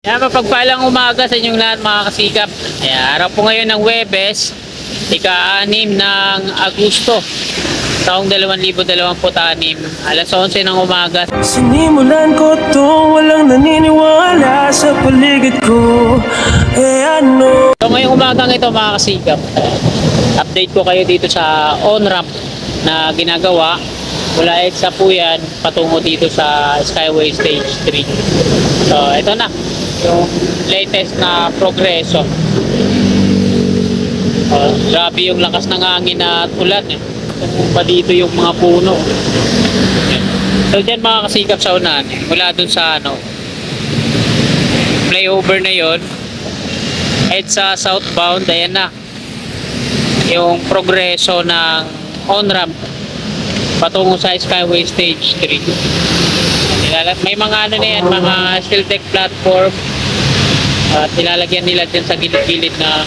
Mapagpalang umaga sa inyong lahat mga kasikap. Araw po ngayon ng Huwebes, ika-6 ng Agosto, taong 2026, alas 11 ng umaga. Sinimulan ko to, walang naniniwala sa paligid ko. Ano? So ngayong umagang ito mga kasikap, update ko kayo dito sa on-ramp na ginagawa mula EDSA po yan patungo dito sa Skyway Stage 3. So ito na yung latest na progreso. Grabe yung lakas ng hangin at ulan pa dito yung mga puno. So dyan mga kasikap sa unahan, mula dun sa flyover na yon, EDSA southbound, ayan na yung progreso ng on-ramp patungo sa Skyway Stage 3. May mga na yan, mga steel deck platform at nilalagyan nila dyan sa gilid-gilid na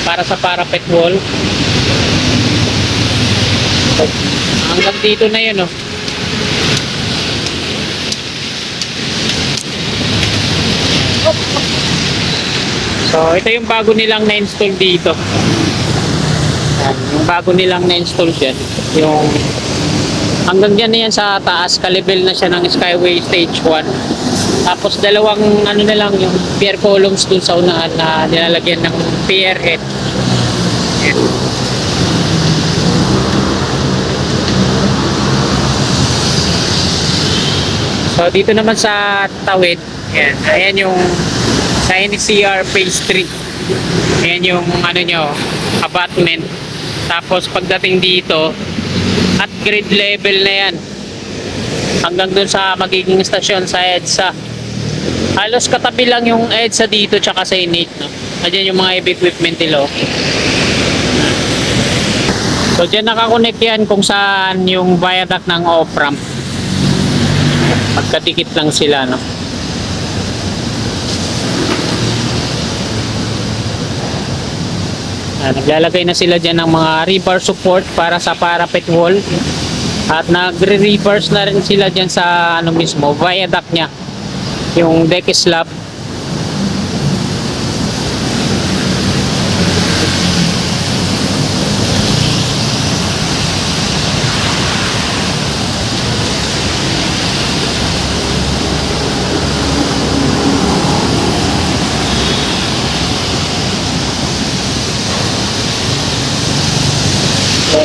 para sa parapet wall. Hanggang dito na yun, So ito yung bago nilang na-install dito. Yung bago nilang na-install dyan, yung hanggang dyan na yan sa taas, ka-level na siya ng Skyway Stage 1. Tapos dalawang na lang yung pier columns dun sa unahan na nilalagyan ng pier head. So dito naman sa tawid, ayan yung sa NCR Phase 3. Ayan yung abutment. Tapos pagdating dito, at grade level na yan hanggang dun sa magiging stasyon sa EDSA. Halos katabi lang yung EDSA dito tsaka sa Init, Ayan yung mga heavy equipment nila. So dyan nakakonect yan kung saan yung viaduct ng off-ramp. Magkadikit lang sila, Naglalagay na sila dyan ng mga rebar support para sa parapet wall. At nagre-reverse na rin sila dyan sa mismo, viaduct nya, yung deck slab.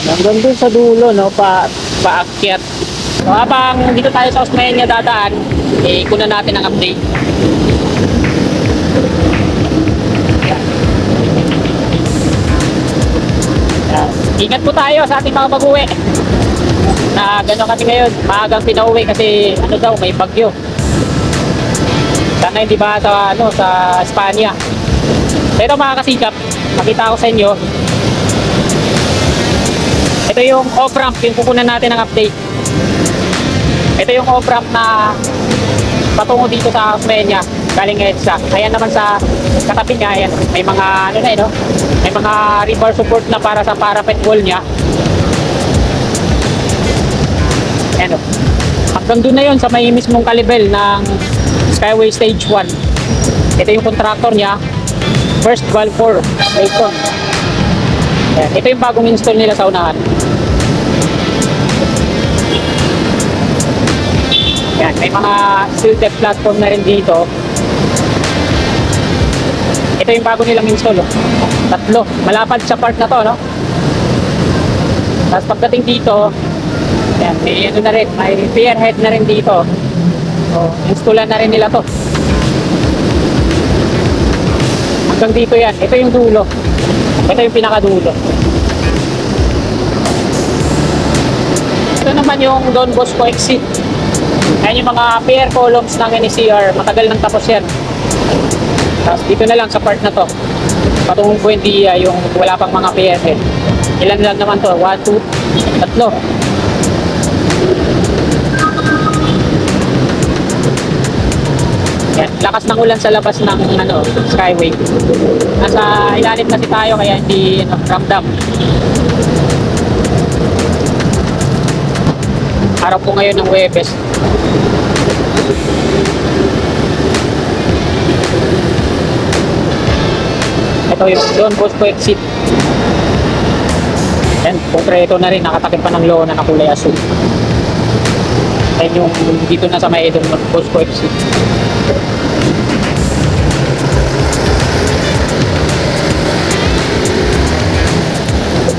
Hanggang dun sa dulo, paakyat. So habang dito tayo sa Osmeña dadaan, kunan natin ang update. Ingat po tayo sa ating mga mag-uwi. Na gano'n kami ngayon, maagang pinauwi kasi may bagyo. Sana hindi ba sa Espanya. Pero mga kasikap, makita ko sa inyo, ito yung off-ramp, yung kukunan natin ng update. Ito yung off-ramp na patungo dito sa Osmeña, galing EDSA. Ayan naman sa katabi niya, ayan, may mga may mga rebar support na para sa parapet wall niya. Ayan, hanggang doon na yun sa may mismong kalibel ng Skyway Stage 1. Ito yung contractor niya, First Balfour Layton. Ito yung bagong install nila sa unahan. Yan, may mga steel deck platform na rin dito. Ito yung bago nilang install, Tatlo. Malapad sa part na to, Tapos pagdating dito, yan, may na rin, may pier head na rin dito. So, installan na rin nila to. Hanggang dito yan. Ito yung dulo. Ito yung pinakadulo. Ito naman yung Don Bosco exit. Ayan yung mga pier columns ng NCR. Matagal nang tapos yan. Tapos dito na lang sa part na to, patungong Buendia, yung wala pang mga pier head. Ilan lang naman to? 1, 2, 3. Yan, lakas ng ulan sa labas ng Skyway. Nasa ilalim kasi tayo kaya hindi ramdam. Araw po ngayon ng Huwebes. Ito yung Don Bosco exit. Yan, konkreto na rin, nakatakip pa ng lona na kulay asul. Yan yung dito na sa may Don Bosco exit.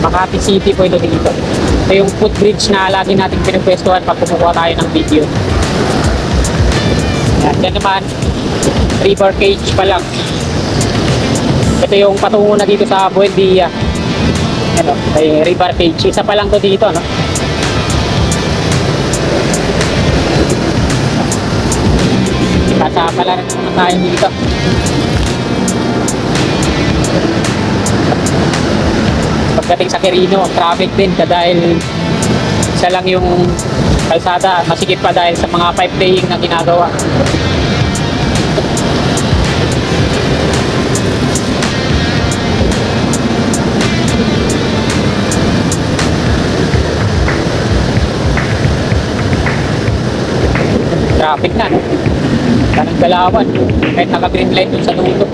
Makati City po ito dito. Ito yung footbridge na lagi natin pinupwestuhan pag kumukuha tayo ng video. Yan naman, river cage pa lang. Ito yung patungo na dito sa Buendia. Ano, may river cage. Isa pa lang to dito, no? Kasama lang naman tayo dito. Pagdating sa Quirino, traffic din dahil isa lang yung kalsada, masikip pa dahil sa mga pipe laying na ginagawa. Traffic na, no? Kanang galawan, kahit naka-green light dun sa dulo.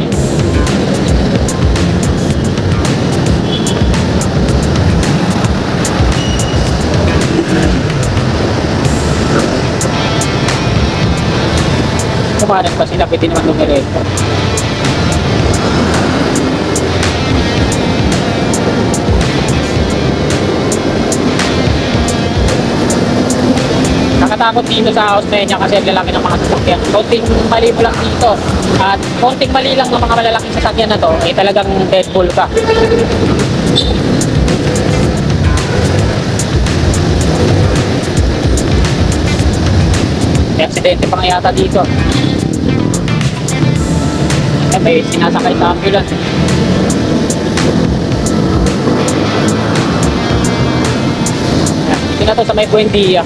Kumanan pa sila, pwede naman lumireto. Nakatakot dito sa Osmeña kasi ang lalaki ng mga sasakyan. Konting mali mo lang dito at konting mali lang ng mga malalaking sasakyan na to ay talagang deadpool ka. May aksidente pa nga yata dito. May sinasakay sa ambulance. Ito na to sa may Buendia.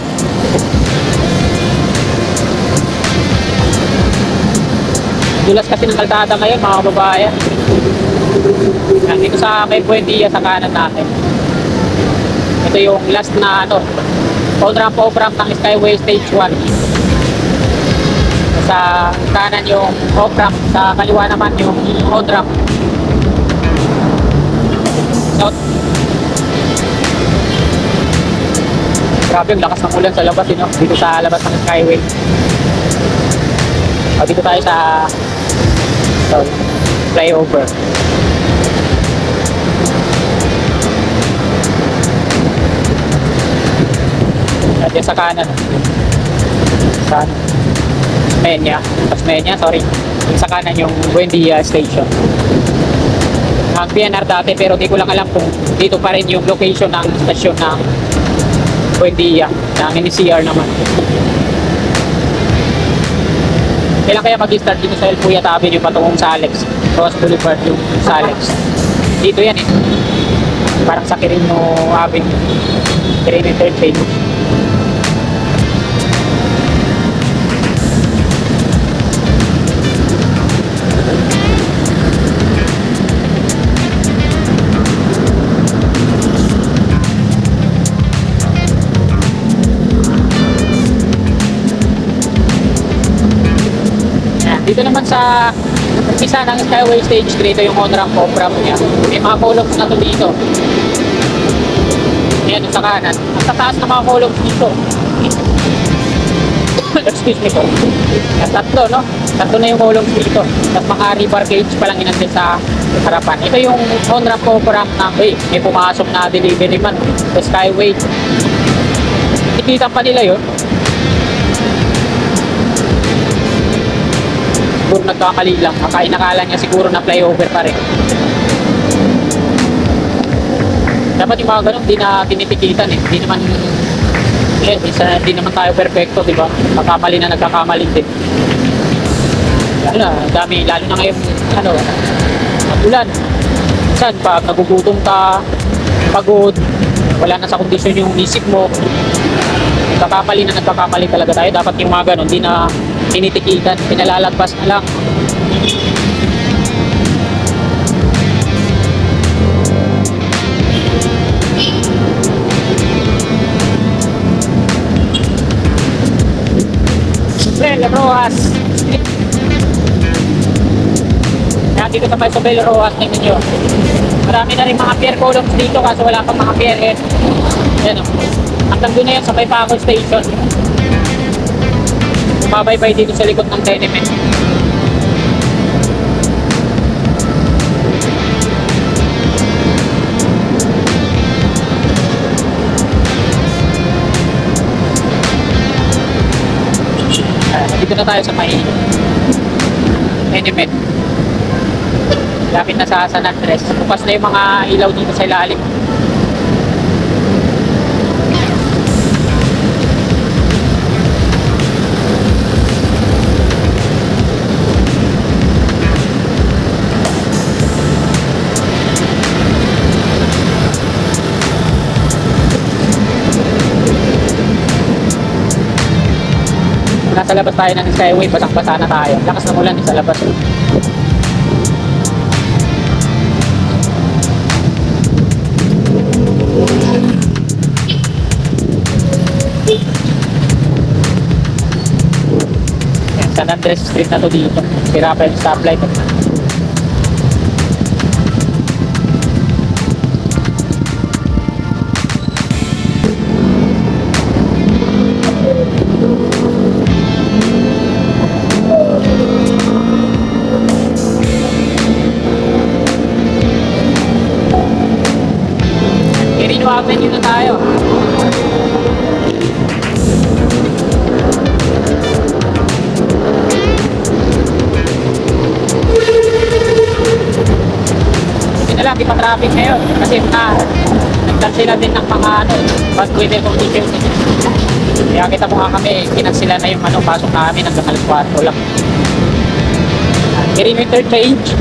Dulas kasi ng kalsada ngayon mga kababayan. Dito sa may Buendia sa kanan natin. Ito yung last na ano, on-ramp off-ramp ng Skyway Stage 1. Sa kanan yung off-ramp, sa kaliwa naman yung on-ramp. So, grabe yung lakas ng ulan sa labas, dito sa labas ng Skyway. Dito tayo sa flyover. At yan sa kanan. Sa Tasmania, sorry. Yung sa kanan yung Buendia Station. Ang PNR dati pero di ko lang alam kung dito pa rin yung location ng stasyon ng Buendia na NCR naman. Kailan kaya mag-start dito sa El Puyat Avenue patungong sa Alex? Ross Boulevard yung sa Alex. Dito yan eh. Parang sa Quirino Avenue. Quirino third phase. Dito naman sa umpisa ng Skyway Stage 3, ito yung on-ramp, off-ramp niya. May mga columns na to dito. Ayan, sa kanan. Ang tataas na mga columns dito. Excuse me po. Tatlo, no? Tatlo na yung columns dito. Tapos mga river cage pa lang inantin sa harapan. Ito yung on-ramp, off-ramp na, may pumasok na delivery man sa Skyway. Ikita pa nila yun. Siguro nagkamali lang. Inakala niya siguro na flyover pa rin. Dapat yung mga ganun, di na tinitikitan eh. Di naman, di naman tayo perfecto, di ba? Nagkamali na nagkakamali din. Dami, lalo na ngayon, magulan. Saan, pag nagugutom ka, pagod, wala na sa kondisyon yung isip mo, nagkakamali na nagkakamali talaga tayo. Dapat yung mga ganun, di na tinitikitan, pinalalagpas na lang. Rojas. dito sa may Sobel Rojas, tingnan nyo. Marami na rin mga pier columns dito kaso wala pang mga pier head. Yan o. Hanggang doon na yan sa may Paco Station. Bumabaybay dito sa likod ng tenement. Dito na tayo sa may tenement. Lapit na sa San Andres. Bukas na yung mga ilaw dito sa ilalim. Nasa labas tayo ng Skyway, basang-basa na tayo. Lakas ng ulan sa labas. Yan, San Andres Street na to dito. Sira pa yung stoplight. Quirino Avenue na tayo. Hindi na lang, di pa traffic ngayon. Kasi nagkansila din ng mga bad weather conditions. Kaya kita mo nga kami, kinansila na yung pasok namin hanggang alas 4 lang. Quirino Interchange.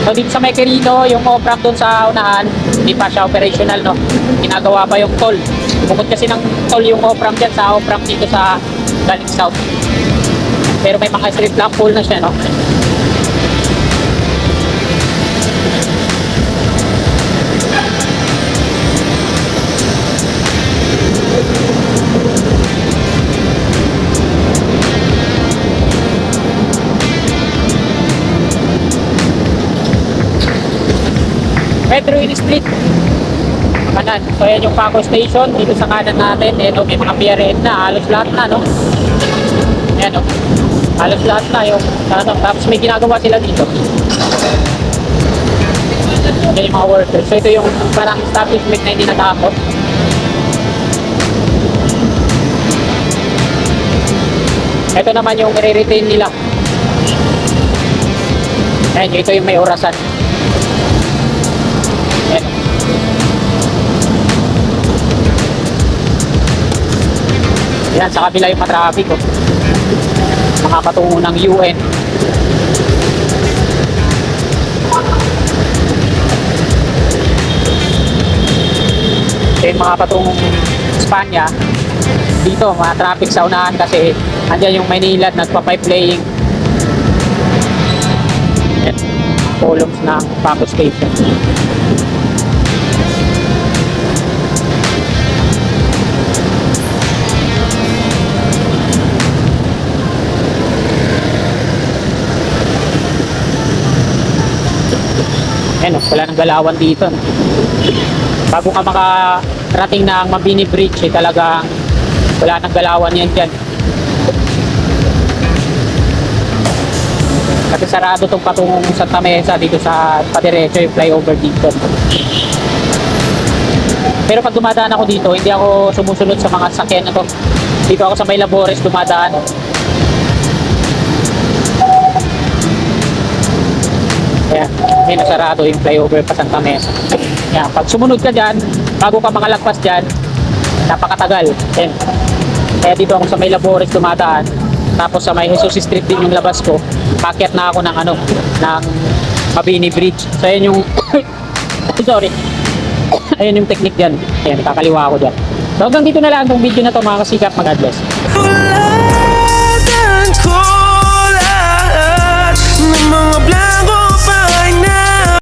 So dito sa may Quirino, yung off-ramp doon sa unahan, hindi pa siya operational, no? Ginagawa pa yung toll. Bukod kasi ng toll yung off-ramp dyan sa off-ramp dito sa galing south. Pero may mga street lamp pole na siya, no? Metro Inn Street kanan. So yan yung Paco Station dito sa kanan natin. Ayan, may mga PRN na halos lahat na, no? Ayan, no? Halos lahat na yung tapos may ginagawa sila dito. Yan yung mga workers. So ito yung parang establishment na hindi natakot. Ito naman yung re-retain nila. Ayan, ito yung may orasan. Ayan. Yan, sa kabila yung matraffic, oh. Makakatungo ng UN. Then makakatungong Espanya. Dito, mga traffic sa unahan kasi andyan yung Maynila nagpa-pipe laying. Ayan, columns ng Paco Station. Ayan, wala nang galawan dito. Bago ka makarating ng Mabini Bridge, talagang wala nang galawan yan dyan. Kasi sarado itong patungong Santa Mesa dito sa padiretso yung flyover dito. Pero pag dumadaan ako dito, hindi ako sumusunod sa mga sakyan na to. Dito ako sa may Labores dumadaan. Ayan, may nasarado yung flyover pa Santa Mesa. Ayan, pag sumunod ka dyan, bago ka makalagpas dyan, napakatagal. Ayan. Kaya dito ako sa may Labores dumadaan. Tapos sa may Jesus Street din yung labas ko. Pakyat na ako ng ng Mabini Bridge. So ayan yung sorry. Ayan yung technique dyan. Ayan, kakaliwa ako dyan. So hanggang dito na lang itong video na to, mga kasikap. God bless. Tulatan ko lahat ng mga blanco